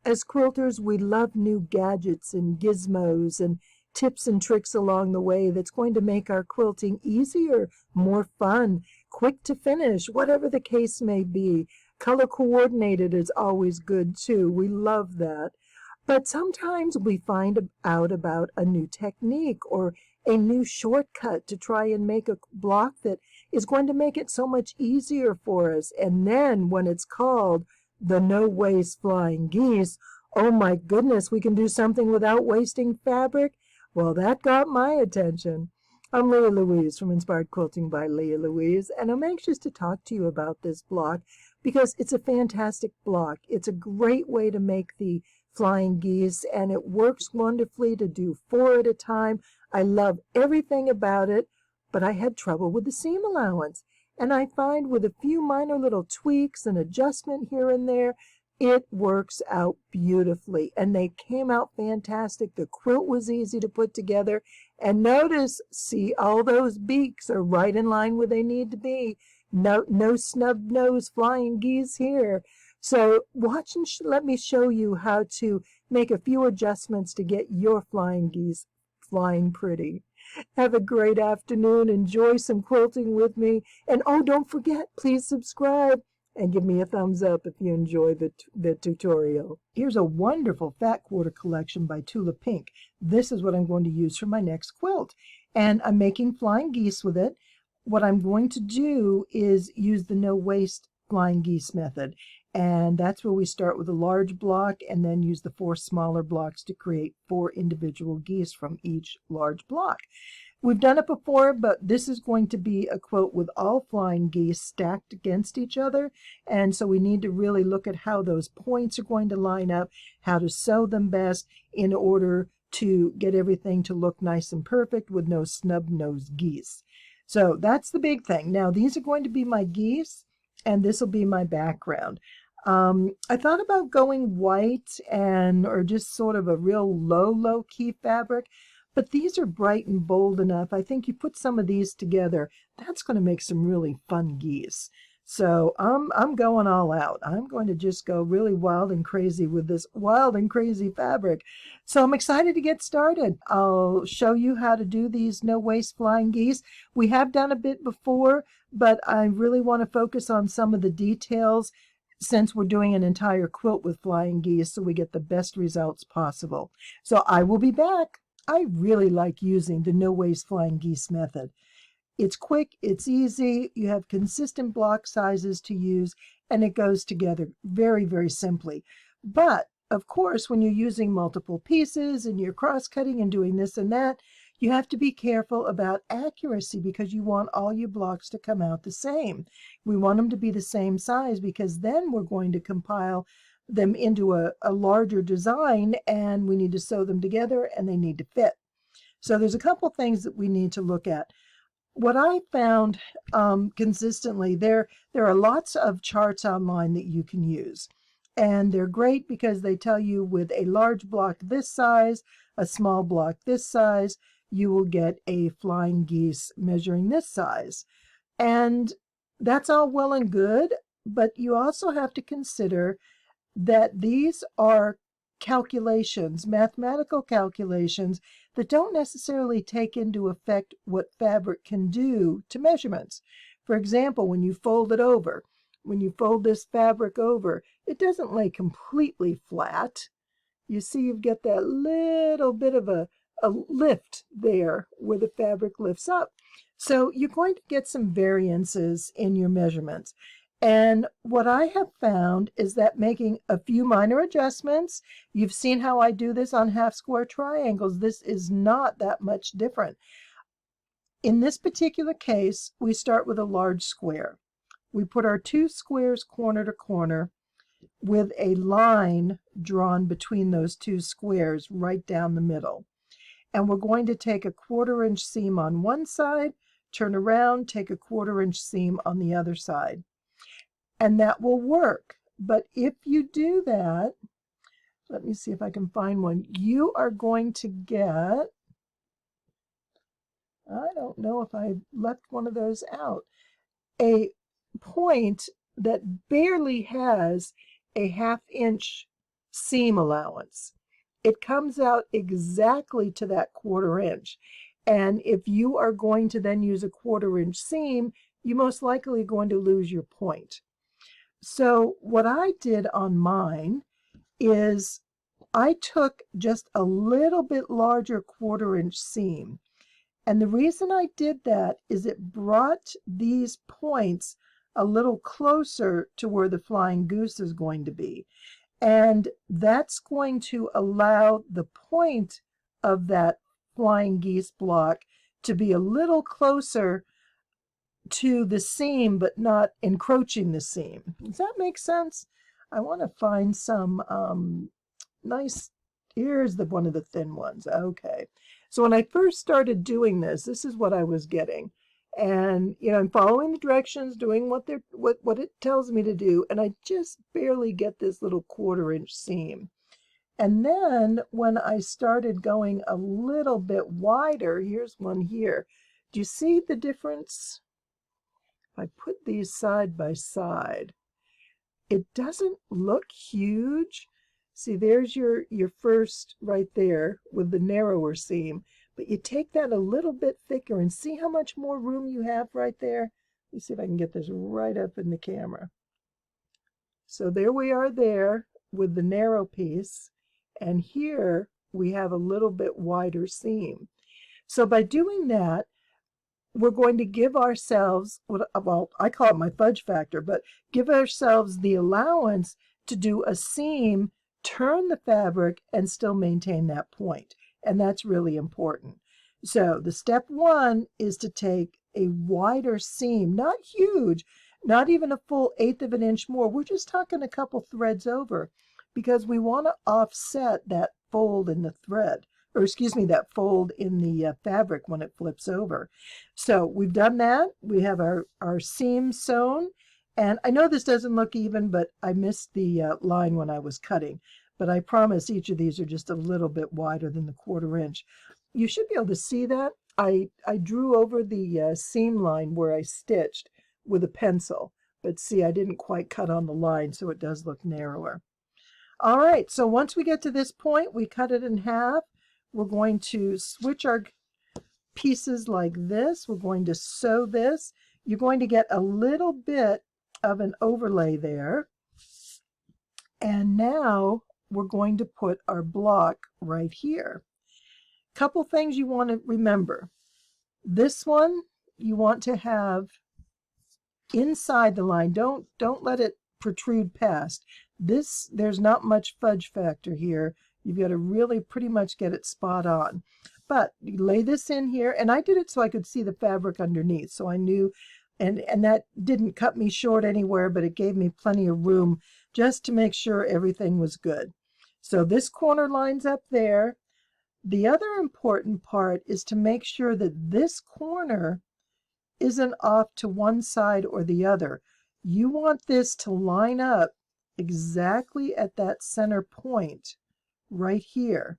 As quilters, we love new gadgets and gizmos and tips and tricks along the way that's going to make our quilting easier, more fun, quick to finish, whatever the case may be. Color coordinated is always good too. We love that. But sometimes we find out about a new technique or a new shortcut to try and make a block that is going to make it so much easier for us. And then when it's called the no waste flying geese, oh my goodness, we can do something without wasting fabric. Well, that got my attention. I'm Lea Louise from Inspired Quilting by Lea Louise, and I'm anxious to talk to you about this block because it's a fantastic block. It's a great way to make the flying geese, and it works wonderfully to do 4 at a time. I love everything about it, but I had trouble with the seam allowance. And I find with a few minor little tweaks and adjustment here and there, it works out beautifully. And they came out fantastic. The quilt was easy to put together. And notice, see, all those beaks are right in line where they need to be. No snub nose flying geese here. So watch and let me show you how to make a few adjustments to get your flying geese flying pretty. Have a great afternoon. Enjoy some quilting with me. And oh, don't forget, please subscribe and give me a thumbs up if you enjoy the tutorial. Here's a wonderful Fat Quarter collection by Tula Pink. This is what I'm going to use for my next quilt. And I'm making flying geese with it. What I'm going to do is use the no waste flying geese method. And that's where we start with a large block and then use the 4 smaller blocks to create 4 individual geese from each large block. We've done it before, but this is going to be a quilt with all flying geese stacked against each other. And so we need to really look at how those points are going to line up, how to sew them best in order to get everything to look nice and perfect with no snub-nosed geese. So that's the big thing. Now these are going to be my geese, and this will be my background. I thought about going white or just sort of a real low key fabric, but these are bright and bold enough. I think you put some of these together, that's going to make some really fun geese. So I'm going all out. I'm going to just go really wild and crazy with this wild and crazy fabric. So I'm excited to get started. I'll show you how to do these no waste flying geese. We have done a bit before, but I really want to focus on some of the details since we're doing an entire quilt with flying geese so we get the best results possible. So I will be back. I really like using the no waste flying geese method. It's quick, it's easy, you have consistent block sizes to use, and it goes together very, very simply. But of course, when you're using multiple pieces and you're cross-cutting and doing this and that, you have to be careful about accuracy because you want all your blocks to come out the same. We want them to be the same size because then we're going to compile them into a larger design and we need to sew them together and they need to fit. So there's a couple things that we need to look at. What I found consistently, there are lots of charts online that you can use. And they're great because they tell you with a large block this size, a small block this size, you will get a flying geese measuring this size. And that's all well and good, but you also have to consider that these are calculations, mathematical calculations that don't necessarily take into effect what fabric can do to measurements. For example, when you fold it over, when you fold this fabric over, it doesn't lay completely flat. You see you've got that little bit of a lift there where the fabric lifts up. So you're going to get some variances in your measurements. And what I have found is that making a few minor adjustments, you've seen how I do this on half square triangles, this is not that much different. In this particular case, we start with a large square. We put our 2 squares corner to corner with a line drawn between those 2 squares right down the middle. And we're going to take a 1/4 inch seam on one side, turn around, take a 1/4 inch seam on the other side. And that will work. But if you do that, let me see if I can find one, you are going to get, I don't know if I left one of those out, a point that barely has a 1/2 inch seam allowance. It comes out exactly to that 1/4 inch. And if you are going to then use a 1/4 inch seam, you most likely are going to lose your point. So what I did on mine is I took just a little bit larger 1/4 inch seam. And the reason I did that is it brought these points a little closer to where the flying goose is going to be. And that's going to allow the point of that flying geese block to be a little closer to the seam, but not encroaching the seam. Does that make sense? I want to find some nice, here's one of the thin ones. Okay. So when I first started doing this, this is what I was getting. And, you know, I'm following the directions, doing what it tells me to do, and I just barely get this little 1/4 inch seam. And then when I started going a little bit wider, here's one here. Do you see the difference? If I put these side by side, it doesn't look huge. See, there's your first right there with the narrower seam, but you take that a little bit thicker and see how much more room you have right there. Let me see if I can get this right up in the camera. So there we are there with the narrow piece, and here we have a little bit wider seam. So by doing that, we're going to give ourselves, well, I call it my fudge factor, but give ourselves the allowance to do a seam, turn the fabric, and still maintain that point. And that's really important. So the step one is to take a wider seam, not huge, not even a full 1/8 of an inch more. We're just talking a couple threads over, because we want to offset that fold in the thread, or excuse me, that fold in the fabric when it flips over. So we've done that. We have our seam sewn. And I know this doesn't look even, but I missed the line when I was cutting. But I promise each of these are just a little bit wider than the 1/4 inch. You should be able to see that. I drew over the seam line where I stitched with a pencil. But see, I didn't quite cut on the line, so it does look narrower. All right, so once we get to this point, we cut it in half. We're going to switch our pieces like this. We're going to sew this. You're going to get a little bit of an overlay there. And now we're going to put our block right here. Couple things you want to remember. This one you want to have inside the line. Don't let it protrude past. There's not much fudge factor here. You've got to really pretty much get it spot on. But you lay this in here, and I did it so I could see the fabric underneath, so I knew, and that didn't cut me short anywhere, but it gave me plenty of room just to make sure everything was good. So this corner lines up there. The other important part is to make sure that this corner isn't off to one side or the other. You want this to line up exactly at that center point right here.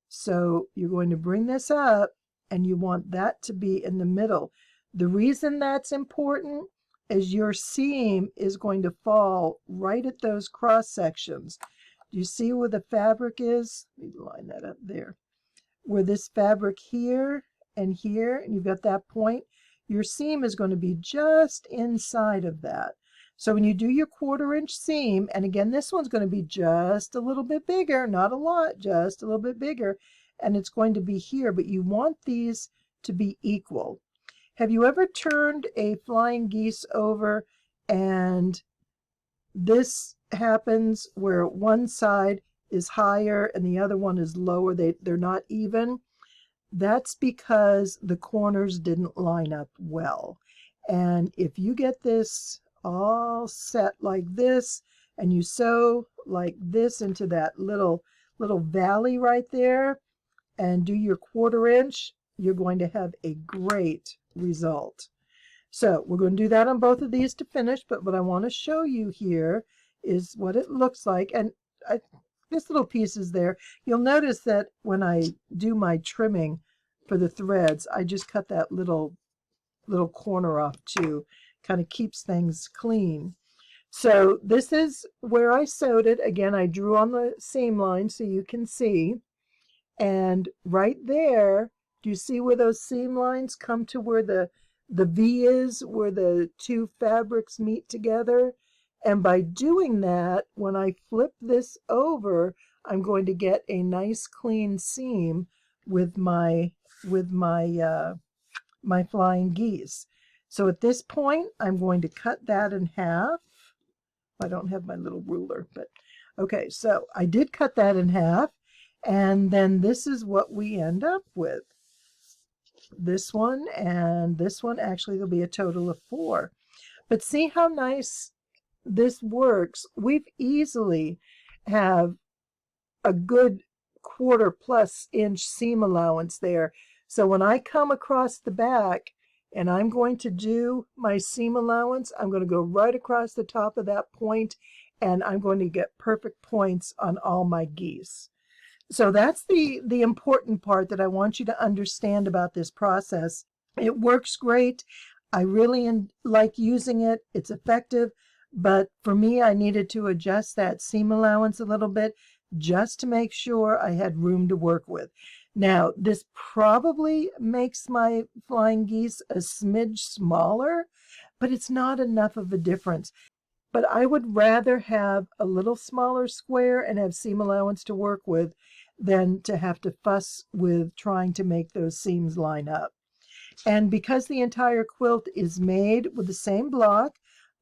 So you're going to bring this up, and you want that to be in the middle. The reason that's important is your seam is going to fall right at those cross sections. Do you see where the fabric is? Let me line that up there. Where this fabric here, and you've got that point. Your seam is going to be just inside of that. So when you do your 1/4 inch seam, and again, this one's going to be just a little bit bigger, not a lot, just a little bit bigger, and it's going to be here, but you want these to be equal. Have you ever turned a flying geese over and this happens where one side is higher and the other one is lower? They're not even. That's because the corners didn't line up well. And if you get this all set like this, and you sew like this into that little valley right there, and do your 1/4 inch, you're going to have a great result. So we're going to do that on both of these to finish, but what I want to show you here is what it looks like. And this little piece is there. You'll notice that when I do my trimming for the threads, I just cut that little corner off too. Kind of keeps things clean. So this is where I sewed it. Again, I drew on the seam line so you can see. And right there, do you see where those seam lines come to where the V is, where the two fabrics meet together? And by doing that, when I flip this over, I'm going to get a nice clean seam with my flying geese. So at this point, I'm going to cut that in half. I don't have my little ruler, but okay, so I did cut that in half, and then this is what we end up with. This one and this one, actually there'll be a total of 4. But see how nice this works. We've easily have a good 1/4+ inch seam allowance there. So when I come across the back and I'm going to do my seam allowance, I'm going to go right across the top of that point, and I'm going to get perfect points on all my geese. So that's the important part that I want you to understand about this process. It works great. I really like using it. It's effective. But for me, I needed to adjust that seam allowance a little bit just to make sure I had room to work with. Now, this probably makes my flying geese a smidge smaller, but it's not enough of a difference. But I would rather have a little smaller square and have seam allowance to work with than to have to fuss with trying to make those seams line up. And because the entire quilt is made with the same block,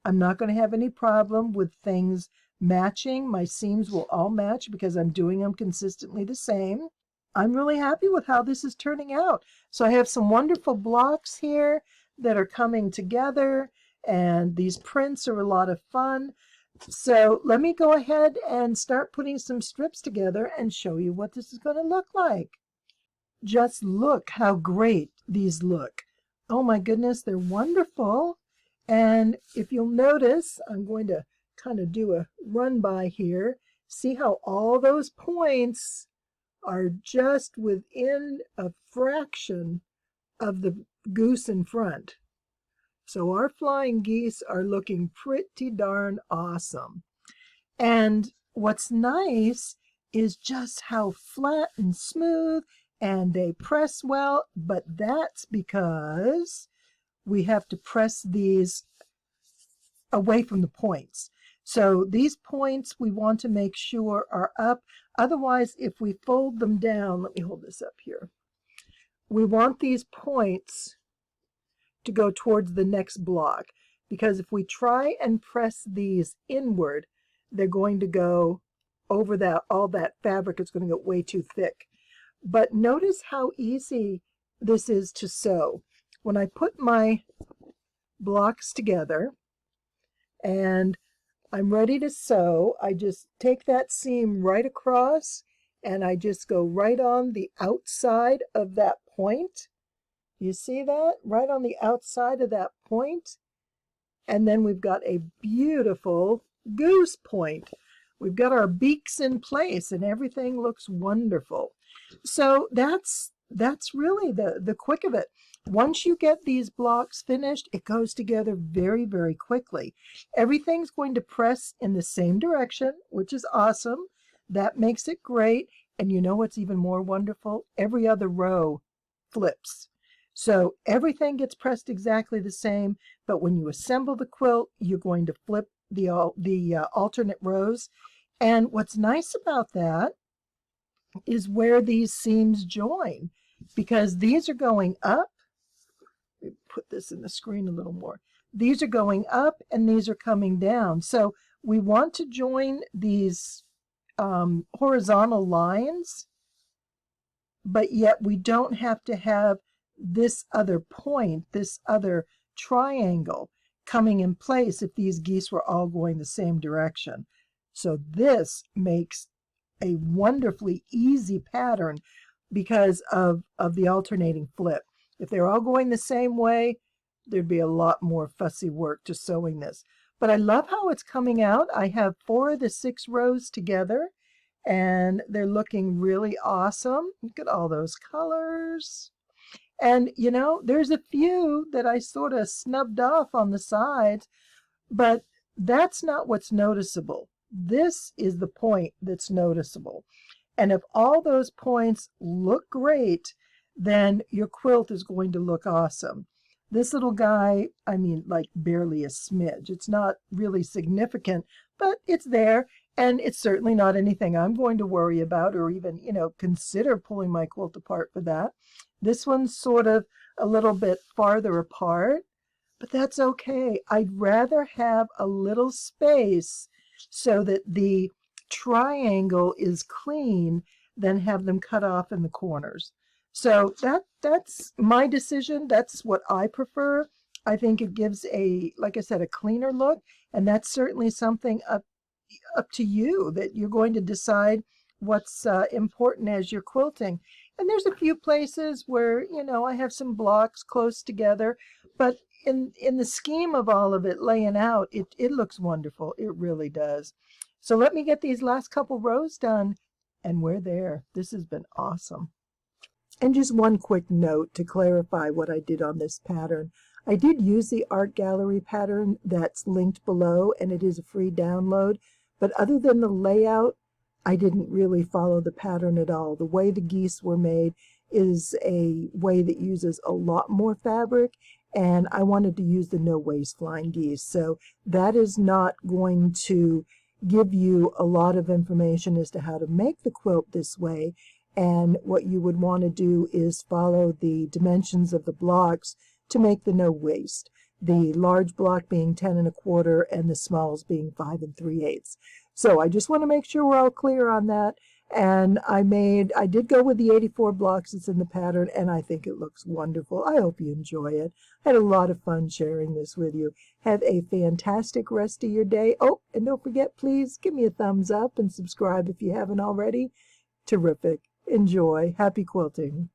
I'm not going to have any problem with things matching. My seams will all match because I'm doing them consistently the same. I'm really happy with how this is turning out. So I have some wonderful blocks here that are coming together, and these prints are a lot of fun. So let me go ahead and start putting some strips together and show you what this is going to look like. Just look how great these look. Oh my goodness, they're wonderful. And if you'll notice, I'm going to kind of do a run by here. See how all those points are just within a fraction of the goose in front. So our flying geese are looking pretty darn awesome. And what's nice is just how flat and smooth, and they press well, but that's because we have to press these away from the points. So these points we want to make sure are up. Otherwise, if we fold them down, let me hold this up here. We want these points to go towards the next block, because if we try and press these inward, they're going to go over that, all that fabric is going to get way too thick. But notice how easy this is to sew. When I put my blocks together and I'm ready to sew, I just take that seam right across and I just go right on the outside of that point. You see that? Right on the outside of that point. And then we've got a beautiful goose point. We've got our beaks in place and everything looks wonderful. So that's really the quick of it. Once you get these blocks finished, it goes together very, very quickly. Everything's going to press in the same direction, which is awesome. That makes it great. And you know what's even more wonderful? Every other row flips. So everything gets pressed exactly the same, but when you assemble the quilt, you're going to flip the alternate rows. And what's nice about that is where these seams join, because these are going up. Let me put this in the screen a little more. These are going up and these are coming down. So we want to join these horizontal lines, but yet we don't have to have this other point, this other triangle coming in place if these geese were all going the same direction. So this makes a wonderfully easy pattern because of the alternating flip. If they're all going the same way, there'd be a lot more fussy work to sewing this. But I love how it's coming out. I have 4 of the 6 rows together, and they're looking really awesome. Look at all those colors. And, you know, there's a few that I sort of snubbed off on the sides, but that's not what's noticeable. This is the point that's noticeable. And if all those points look great, then your quilt is going to look awesome. This little guy, I mean, like barely a smidge. It's not really significant, but it's there. And it's certainly not anything I'm going to worry about or even, consider pulling my quilt apart for that. This one's sort of a little bit farther apart, but that's okay. I'd rather have a little space so that the triangle is clean than have them cut off in the corners. So that's my decision. That's what I prefer. I think it gives like I said, a cleaner look, and that's certainly something up to you, that you're going to decide what's important as you're quilting. And there's a few places where, I have some blocks close together, but in the scheme of all of it laying out, it looks wonderful. It really does. So let me get these last couple rows done, and we're there. This has been awesome. And just one quick note to clarify what I did on this pattern. I did use the art gallery pattern that's linked below, and it is a free download. But other than the layout, I didn't really follow the pattern at all. The way the geese were made is a way that uses a lot more fabric, and I wanted to use the no waste flying geese. So that is not going to give you a lot of information as to how to make the quilt this way. And what you would want to do is follow the dimensions of the blocks to make the no waste. The large block being 10 1/4 and the smalls being 5 3/8. So I just want to make sure we're all clear on that. And I did go with the 84 blocks that's in the pattern, and I think it looks wonderful. I hope you enjoy it. I had a lot of fun sharing this with you. Have a fantastic rest of your day. Oh, and don't forget, please give me a thumbs up and subscribe if you haven't already. Terrific. Enjoy. Happy quilting.